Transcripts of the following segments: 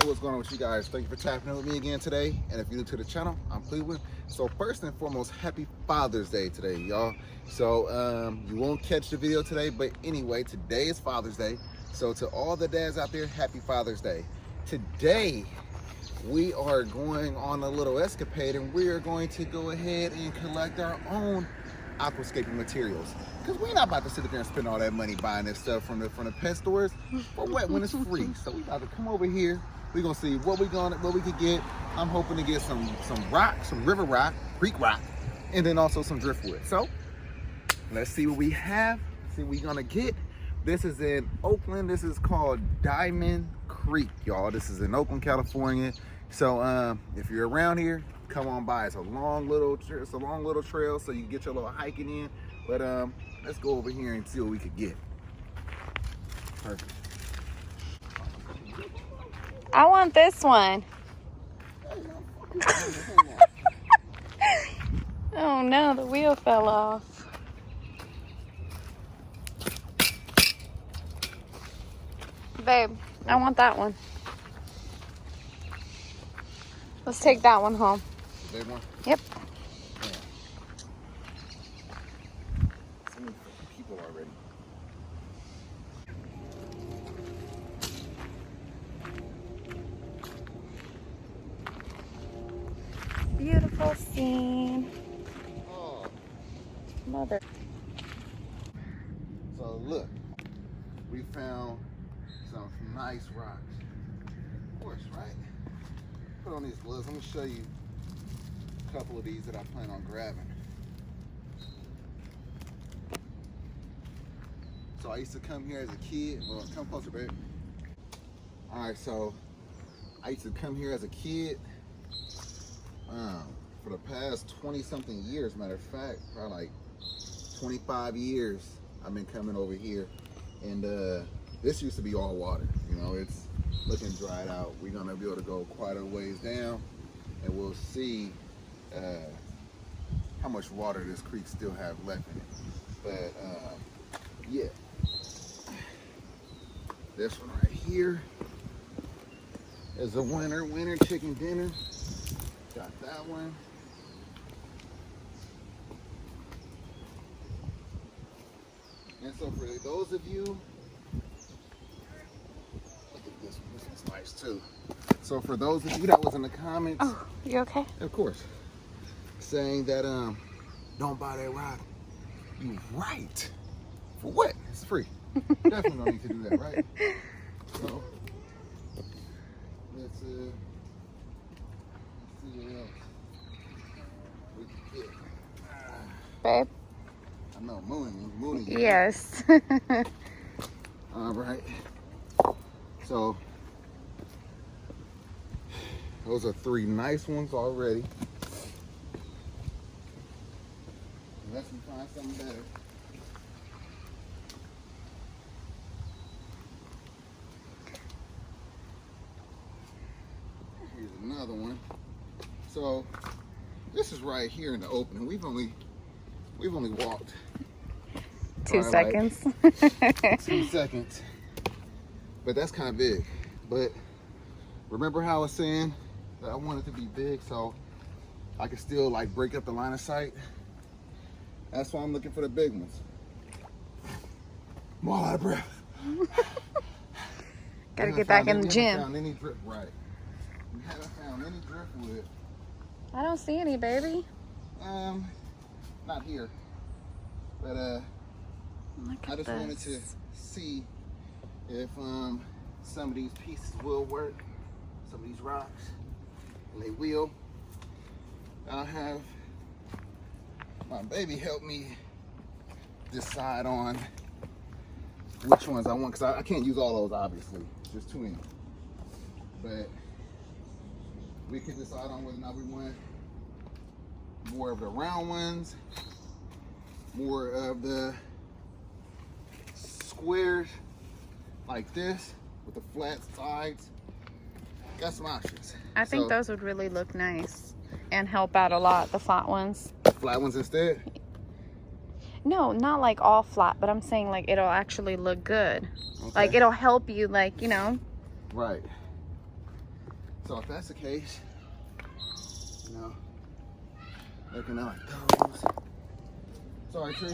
what's going on with you guys? Thank you for tapping in with me again today. And if you're new to the channel, I'm Cleveland. So first and foremost, happy Father's Day today, y'all. So you won't catch the video today, but anyway, today is Father's Day. So to all the dads out there, happy Father's Day. Today, we are going on a little escapade and we are going to go ahead and collect our own aquascaping materials, because we're not about to sit there and spend all that money buying this stuff from the pet stores for what when it's free. So we about to come over here. We're gonna see what we could get. I'm hoping to get some rock, some river rock, creek rock, and then also some driftwood. So let's see what we have, see what we're gonna get. This is in Oakland. This is called Diamond Creek, y'all. This is in Oakland, California. So if you're around here, come on by. It's a long little trail, so you can get your little hiking in. But let's go over here and see what we could get. Perfect. I want this one. Oh no, the wheel fell off. Babe, I want that one. Let's take that one home. The big one? Yep. Yeah. So many people already. Beautiful scene. Oh. Mother. So look, we found some nice rocks. Of course, right? Put on these gloves. Let me show you a couple of these that I plan on grabbing. So I used to come here as a kid. Well, come closer, babe. All right, so I used to come here as a kid for the past 20-something years. Matter of fact, probably like 25 years I've been coming over here. And this used to be all water. You know, it's looking dried out. We're gonna be able to go quite a ways down and we'll see how much water this creek still have left in it. But yeah, this one right here is a winter chicken dinner. Got that one. And so for those of you, look at this one. This one's nice too. So for those of you that was in the comments, Oh, you okay? of course, saying that don't buy that rock. You right. For what? It's free. Definitely don't need to do that, right? So let's see what else we can get. Babe? I know, mooning. Yes. All right. So those are 3 nice ones already. Unless we find something better. Here's another one. So this is right here in the opening. We've only walked 2 seconds. Like 2 seconds. But that's kind of big. But remember how I was saying that I want it to be big so I can still like break up the line of sight? That's why I'm looking for the big ones. I'm all out of breath. Gotta get back in the gym. Right. We haven't found any driftwood. I don't see any, baby. Not here. But I just wanted to see if some of these pieces will work. Some of these rocks. And they will. I'll have my baby help me decide on which ones I want, because I can't use all those, obviously. It's just too many. But we can decide on whether or not we want more of the round ones, more of the squares like this with the flat sides. Got some options. I think those would really look nice and help out a lot, the flat ones. Flat ones instead? No, not like all flat, but I'm saying like it'll actually look good. Okay. Like it'll help you, like, you know. Right. So if that's the case, you know, looking at like those. Sorry, tree.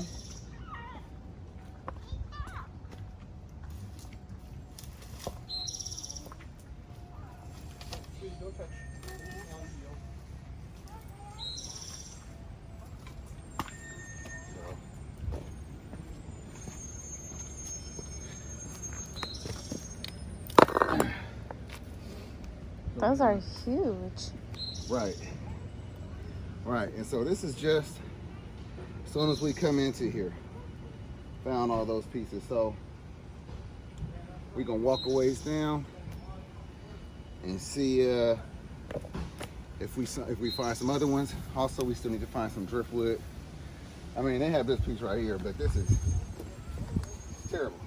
Don't touch. Those are huge. Right. Right. And so this is just as soon as we come into here, found all those pieces. So we're gonna walk a ways down and see if we find some other ones. Also, we still need to find some driftwood. I mean, they have this piece right here, but this is terrible.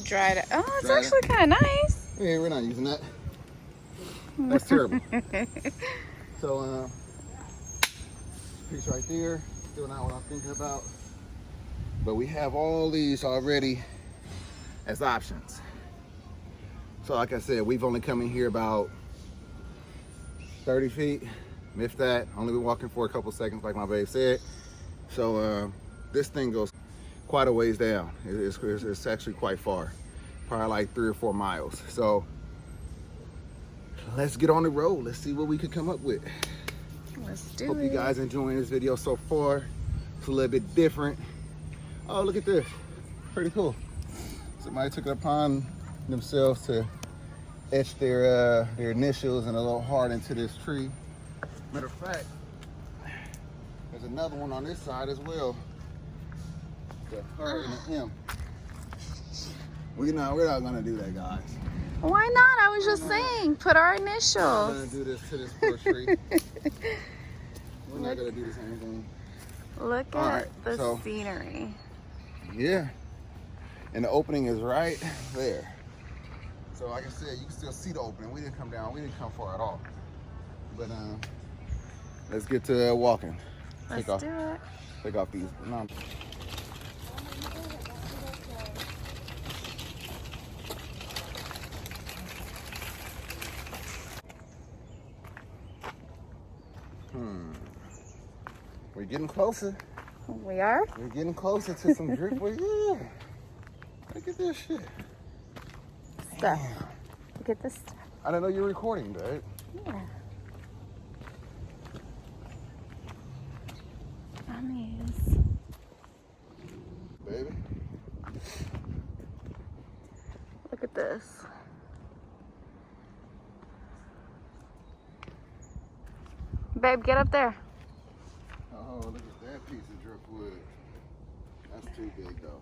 Dried it. Oh, it's Dried actually kind of nice. Yeah, we're not using that. That's terrible. So, piece right there, still not what I'm thinking about. But we have all these already as options. So like I said, we've only come in here about 30 feet, if that. Only been walking for a couple seconds, like my babe said. So this thing goes quite a ways down. It's actually quite far, probably like 3 or 4 miles. So let's get on the road. Let's see what we could come up with. Let's do it. Hope you guys enjoying this video so far. It's a little bit different. Oh, look at this. Pretty cool. Somebody took it upon themselves to etch their initials and a little heart into this tree. Matter of fact, there's another one on this side as well. The heart and an M. We're not gonna do that, guys. Why not? I was just saying, put our We're not initials. gonna do this to this poor tree. We're not gonna do the same thing. Look All at right, the so- scenery. Yeah. And the opening is right there. So like I said, you can still see the opening. We didn't come down. We didn't come far at all. But let's get to walking. Let's do it. Take off these. No. We're getting closer. We are? We're getting closer to some driftwood. Yeah. Look at this shit. Stuff. Look at this stuff. I didn't know you were recording, babe. Yeah. On these. Baby. Look at this. Babe, get up there. Oh, look at that piece of driftwood. That's too big, though.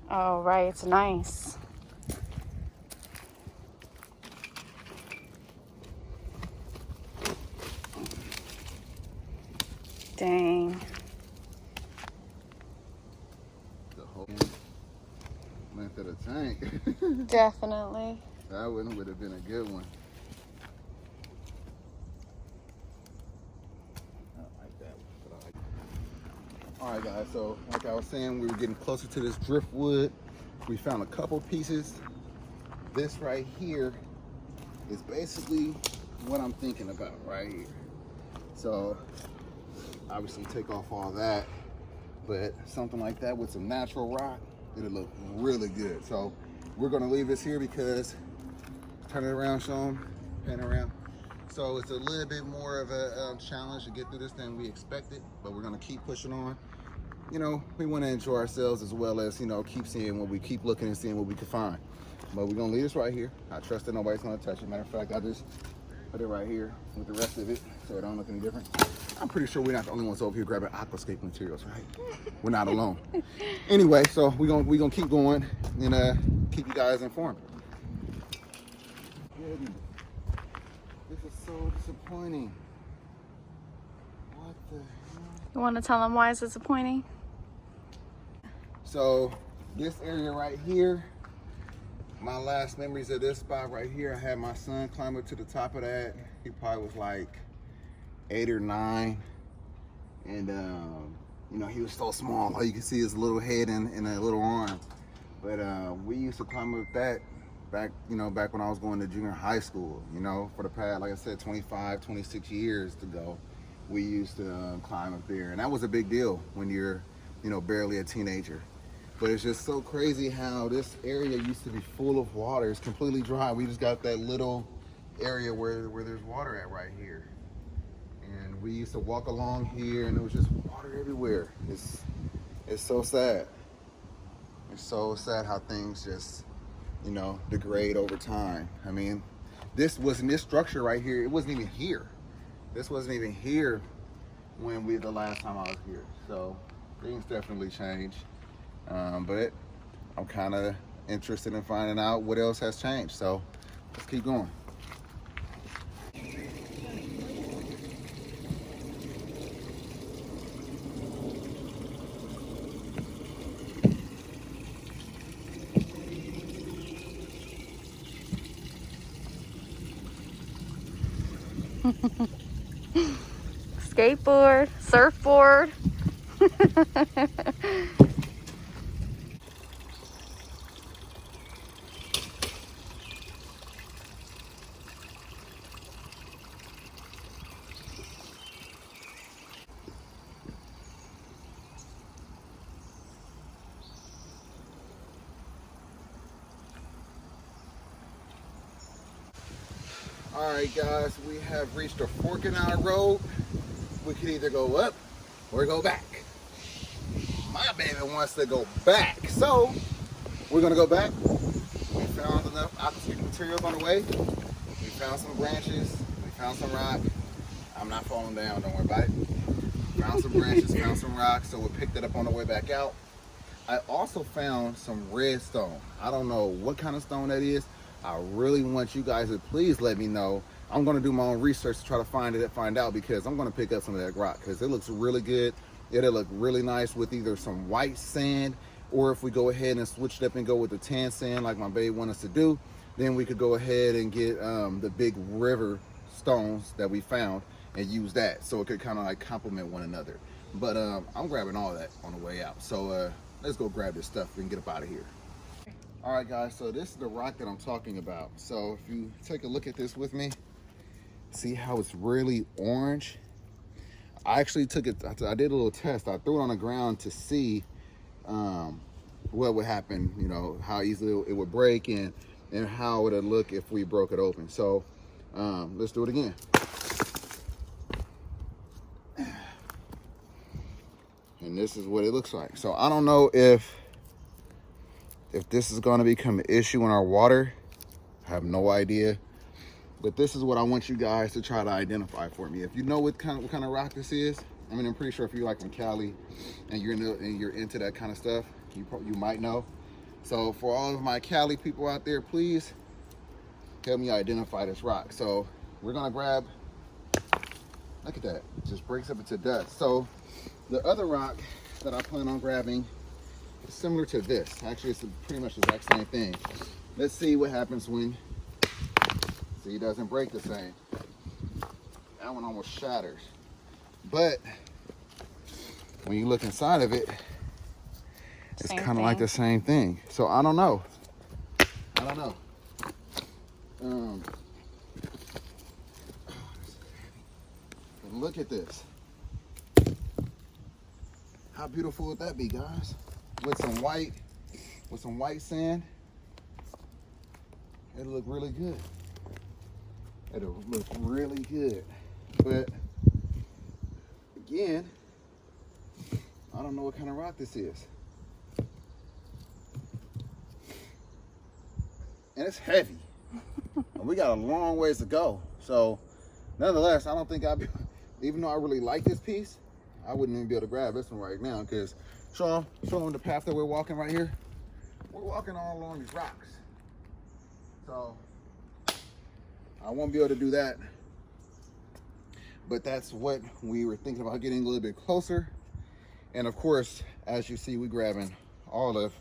Oh, right. It's nice. Dang. The whole length of the tank. Definitely. That one would have been a good one. I don't like that one, but I like it. All right, guys, so like I was saying, we were getting closer to this driftwood. We found a couple pieces. This right here is basically what I'm thinking about right here. So obviously take off all that, but something like that with some natural rock, it'll look really good. So we're gonna leave this here because, turn it around, show them, pan around. So it's a little bit more of a challenge to get through this than we expected, but we're gonna keep pushing on. You know, we wanna enjoy ourselves as well as, you know, keep seeing what we keep looking and seeing what we can find. But we're gonna leave this right here. I trust that nobody's gonna touch it. Matter of fact, I just put it right here with the rest of it so it don't look any different. I'm pretty sure we're not the only ones over here grabbing Aquascape materials, right? We're not alone. Anyway, so we're gonna keep going and keep you guys informed. Goodness. This is so disappointing. What the hell? You want to tell them why it's disappointing? So this area right here, my last memories of this spot right here, I had my son climb up to the top of that. He probably was like 8 or 9. And you know, he was so small. All you can see is a little head and a little arm. But we used to climb up that back, back when I was going to junior high school, for the past, like I said, 25, 26 years ago, we used to climb up there. And that was a big deal when you're, barely a teenager. But it's just so crazy how this area used to be full of water. It's completely dry. We just got that little area where there's water at right here. And we used to walk along here and there was just water everywhere. It's so sad. It's so sad how things just, degrade over time. I mean, this structure right here, it wasn't even here. This wasn't even here when the last time I was here. So things definitely changed. But I'm kind of interested in finding out what else has changed. So let's keep going. Skateboard, surfboard. All right, guys, we have reached a fork in our road. We can either go up or go back. My baby wants to go back, so we're gonna go back. We found enough Aquascape materials on the way. We found some branches, we found some rock. I'm not falling down, don't worry about it. Found some branches, found some rocks, so we picked it up on the way back out. I also found some red stone. I don't know what kind of stone that is. I really want you guys to please let me know. I'm gonna do my own research to try to find out, because I'm gonna pick up some of that rock because it looks really good. It'll look really nice with either some white sand, or if we go ahead and switch it up and go with the tan sand like my babe wants us to do, then we could go ahead and get the big river stones that we found and use that, so it could kind of like complement one another. But I'm grabbing all that on the way out, so let's go grab this stuff and get up out of here. All right, guys, so this is the rock that I'm talking about. So if you take a look at this with me, see how it's really orange? I actually took it, I did a little test. I threw it on the ground to see what would happen, how easily it would break and how it would look if we broke it open. So let's do it again. And this is what it looks like. So I don't know if this is going to become an issue in our water. I have no idea. But this is what I want you guys to try to identify for me. If you know what kind of rock this is, I mean, I'm pretty sure if you're like from Cali and you're into that kind of stuff, you might know. So for all of my Cali people out there, please help me identify this rock. So we're gonna grab, look at that, it just breaks up into dust. So the other rock that I plan on grabbing is similar to this. Actually, it's pretty much the exact same thing. Let's see what happens when, see, it doesn't break the same. That one almost shatters. But when you look inside of it, it's kind of like the same thing. So I don't know. Look at this. How beautiful would that be, guys? With some white sand, it'll look really good. It'll look really good. But again, I don't know what kind of rock this is. And it's heavy. And we got a long ways to go. So nonetheless, I don't think even though I really like this piece, I wouldn't even be able to grab this one right now, because show them the path that we're walking right here. We're walking all along these rocks. So I won't be able to do that. But that's what we were thinking about, getting a little bit closer. And of course, as you see, we're grabbing all of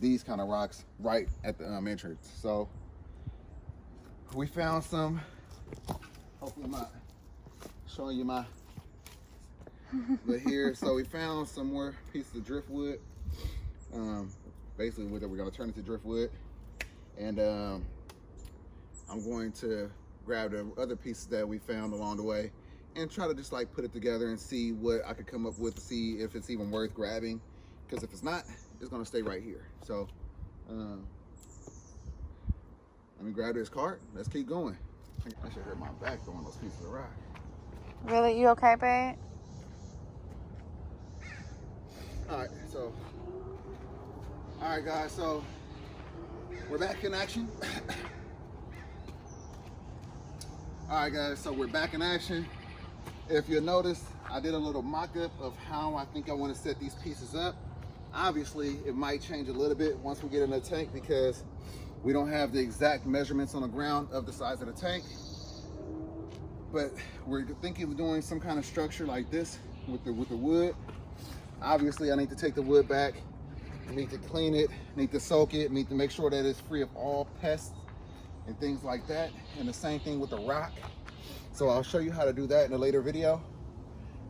these kind of rocks right at the entrance. So we found some, hopefully I'm not showing you my, but here, so we found some more pieces of driftwood. Basically, we're gonna turn into driftwood. And I'm going to grab the other pieces that we found along the way and try to just like put it together and see what I could come up with to see if it's even worth grabbing. Because if it's not, it's gonna stay right here. So let me grab this cart. Let's keep going. I should hurt my back throwing those pieces of rock. Really? You okay, babe? All right, guys, so we're back in action. All right, guys, so we're back in action. If you'll notice, I did a little mock-up of how I think I want to set these pieces up. Obviously, it might change a little bit once we get in the tank because we don't have the exact measurements on the ground of the size of the tank. But we're thinking of doing some kind of structure like this with the wood. Obviously, I need to take the wood back. I need to clean it, need to soak it, need to make sure that it's free of all pests and things like that. And the same thing with the rock. So I'll show you how to do that in a later video.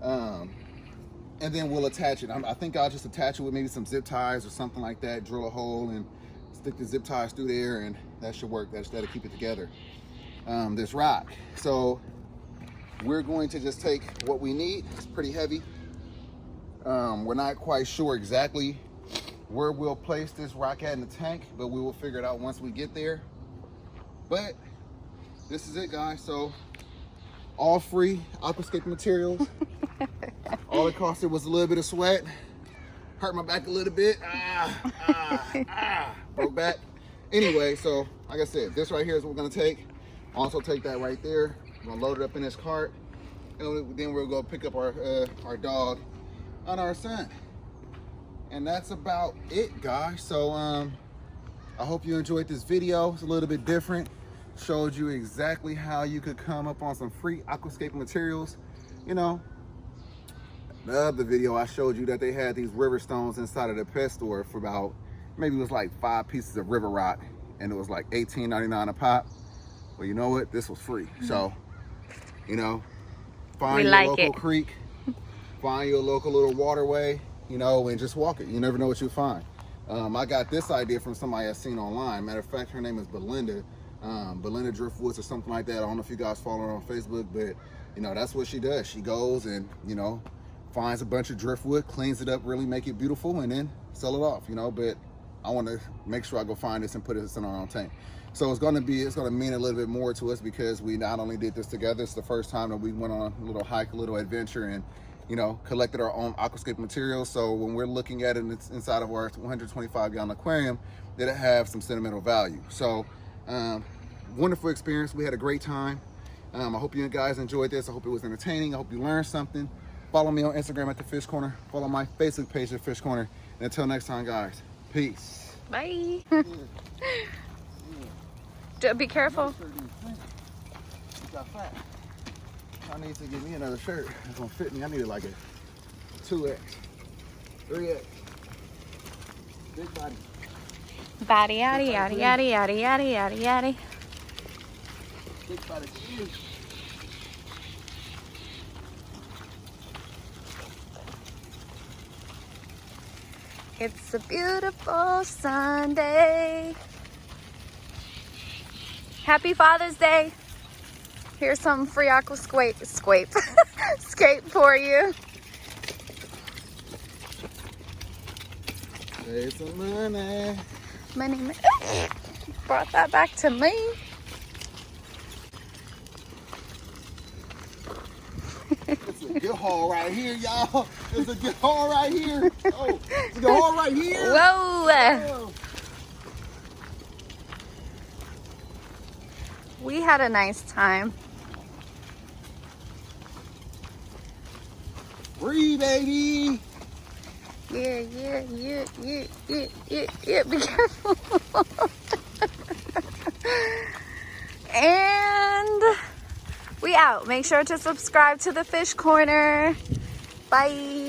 And then we'll attach it. I think I'll just attach it with maybe some zip ties or something like that, drill a hole and stick the zip ties through there, and that should work. That'll keep it together. This rock. So we're going to just take what we need. It's pretty heavy. We're not quite sure exactly where we'll place this rock at in the tank, but we will figure it out once we get there. But this is it, guys. So all free Aquascape materials. All it costed was a little bit of sweat. Hurt my back a little bit. Broke back. Anyway, so like I said, this right here is what we're gonna take. Also take that right there. We're gonna load it up in this cart, and then we'll go pick up our dog and our son. And that's about it, guys. So I hope you enjoyed this video. It's a little bit different. Showed you exactly how you could come up on some free Aquascape materials. You know, the other video I showed you that they had these river stones inside of the pet store for about, maybe it was like 5 pieces of river rock, and it was like $18.99 a pop. Well, you know what? This was free. So, you know, find your local creek, find your local little waterway, you know, and just walk it. You never know what you'll find. I got this idea from somebody I've seen online. Matter of fact, her name is Belinda. Belinda Driftwoods or something like that. I don't know if you guys follow her on Facebook, but you know, that's what she does. She goes and, you know, finds a bunch of driftwood, cleans it up, really make it beautiful, and then sell it off, you know. But I want to make sure I go find this and put this in our own tank. So it's going to mean a little bit more to us because we not only did this together, it's the first time that we went on a little hike, a little adventure, and, you know, collected our own Aquascape materials. So when we're looking at it inside of our 125-gallon aquarium, it'll have some sentimental value. So wonderful experience. We had a great time. I hope you guys enjoyed this. I hope it was entertaining. I hope you learned something. Follow me on Instagram at The Fish Corner. Follow my Facebook page at Fish Corner. And until next time, guys, peace. Bye. Be careful. I need to get me another shirt. It's gonna fit me. I need like a 2X, 3X. Big body. Body, yaddy, yaddy, yaddy, yaddy, yaddy, yaddy, yaddy. Big body. It's a beautiful Sunday. Happy Father's Day. Here's some free Aquascape scape for you. Save some money. Money. Brought that back to me. It's a good haul right here, y'all. It's a good haul right here. Oh, it's a good haul right here. Whoa. Oh. We had a nice time. Free, baby. Yeah. Be careful. And we out. Make sure to subscribe to The Fish Corner. Bye.